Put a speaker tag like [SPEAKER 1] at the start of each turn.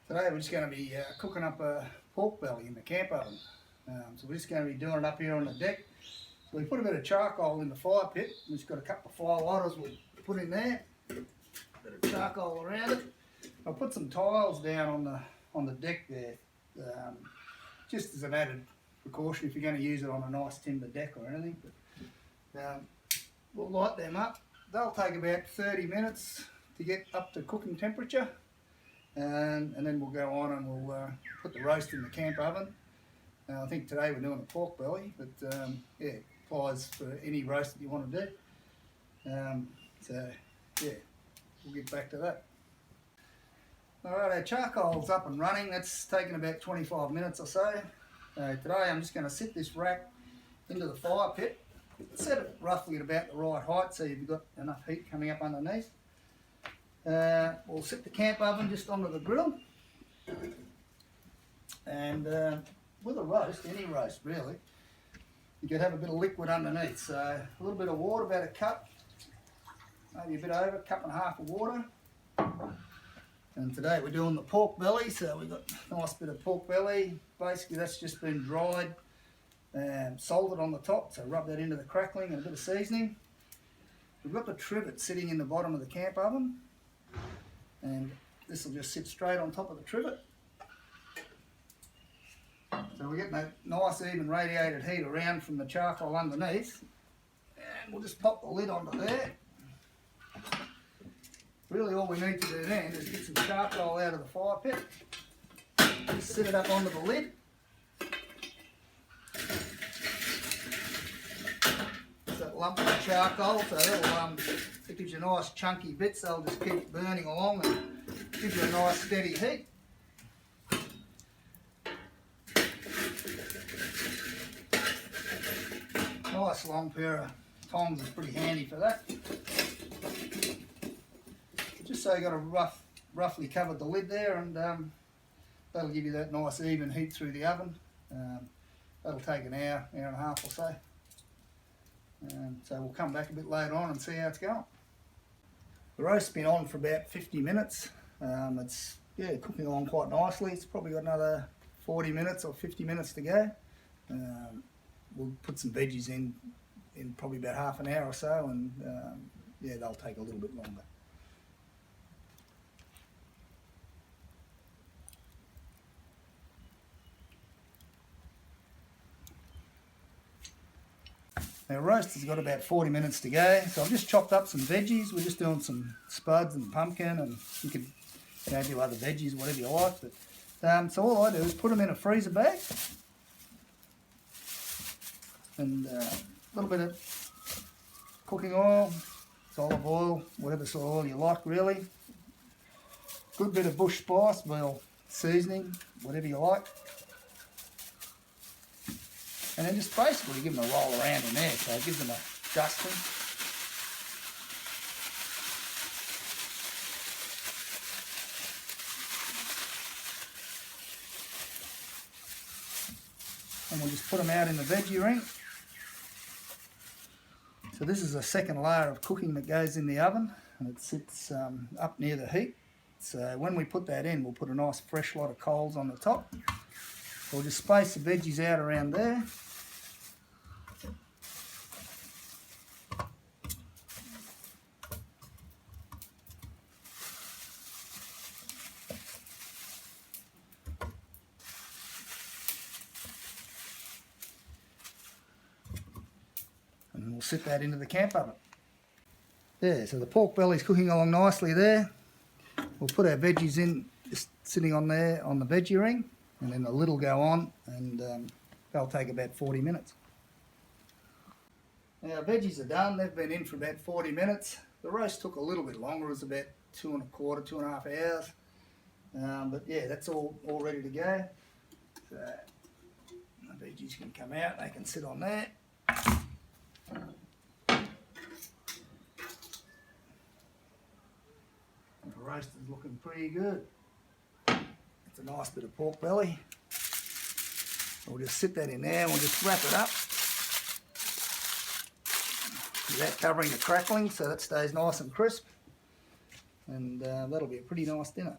[SPEAKER 1] Today we're just going to be cooking up a pork belly in the camp oven. So we're just going to be doing it up here on the deck. So we put a bit of charcoal in the fire pit. We've just got a couple of fire lighters we'll put in there. A bit of charcoal around it. I'll put some tiles down on the deck there, just as an added precaution if you're going to use it on a nice timber deck or anything. But, we'll light them up. They'll take about 30 minutes to get up to cooking temperature. And then we'll go on and we'll put the roast in the camp oven. I think today we're doing a pork belly, but yeah, it applies for any roast that you want to do. So yeah, we'll get back to that. Alright, our charcoal's up and running. That's taken about 25 minutes or so. Today I'm just going to sit this rack into the fire pit. Set it roughly at about the right height so you've got enough heat coming up underneath. We'll set the camp oven just onto the grill, and with a roast, any roast really, you could have a bit of liquid underneath, so a little bit of water, about a cup, maybe a bit over, a cup and a half of water. And today we're doing the pork belly, so we've got a nice bit of pork belly. Basically that's just been dried and salted on the top, so rub that into the crackling and a bit of seasoning. We've got the trivet sitting in the bottom of the camp oven, and this will just sit straight on top of the trivet. So we're getting that nice even radiated heat around from the charcoal underneath, and we'll just pop the lid onto there. Really all we need to do then is get some charcoal out of the fire pit, just sit it up onto the lid. It's that lump of charcoal, so it gives you nice chunky bits. They'll just keep burning along and give you a nice steady heat. Nice long pair of tongs is pretty handy for that. Just so you got a roughly covered the lid there, and that'll give you that nice even heat through the oven. That'll take an hour, hour and a half or so. So we'll come back a bit later on and see how it's going. The roast's been on for about 50 minutes. It's cooking along quite nicely. It's probably got another 40 minutes or 50 minutes to go. We'll put some veggies in probably about half an hour or so, and yeah, they'll take a little bit longer. Our roast has got about 40 minutes to go, so I've just chopped up some veggies. We're just doing some spuds and pumpkin, and you could do other veggies, whatever you like. But so all I do is put them in a freezer bag, and a little bit of cooking oil, it's olive oil, whatever sort of oil you like really. Good bit of bush spice, well, seasoning, whatever you like. And then just basically give them a roll around in there, so it gives them a dusting. And we'll just put them out in the veggie ring. So this is a second layer of cooking that goes in the oven, and it sits up near the heat. So when we put that in, we'll put a nice fresh lot of coals on the top. We'll just space the veggies out around there. And we'll sit that into the camp oven. There, so the pork belly's cooking along nicely there. We'll put our veggies in, just sitting on there on the veggie ring, and then the lid will go on, and they'll take about 40 minutes. Now our veggies are done. They've been in for about 40 minutes. The roast took a little bit longer. It was about 2.25 hours. But yeah, that's all ready to go. So the veggies can come out. They can sit on there. The roast is looking pretty good. It's a nice bit of pork belly. We'll just sit that in there and we'll just wrap it up. Without covering the crackling, so that stays nice and crisp. And that'll be a pretty nice dinner.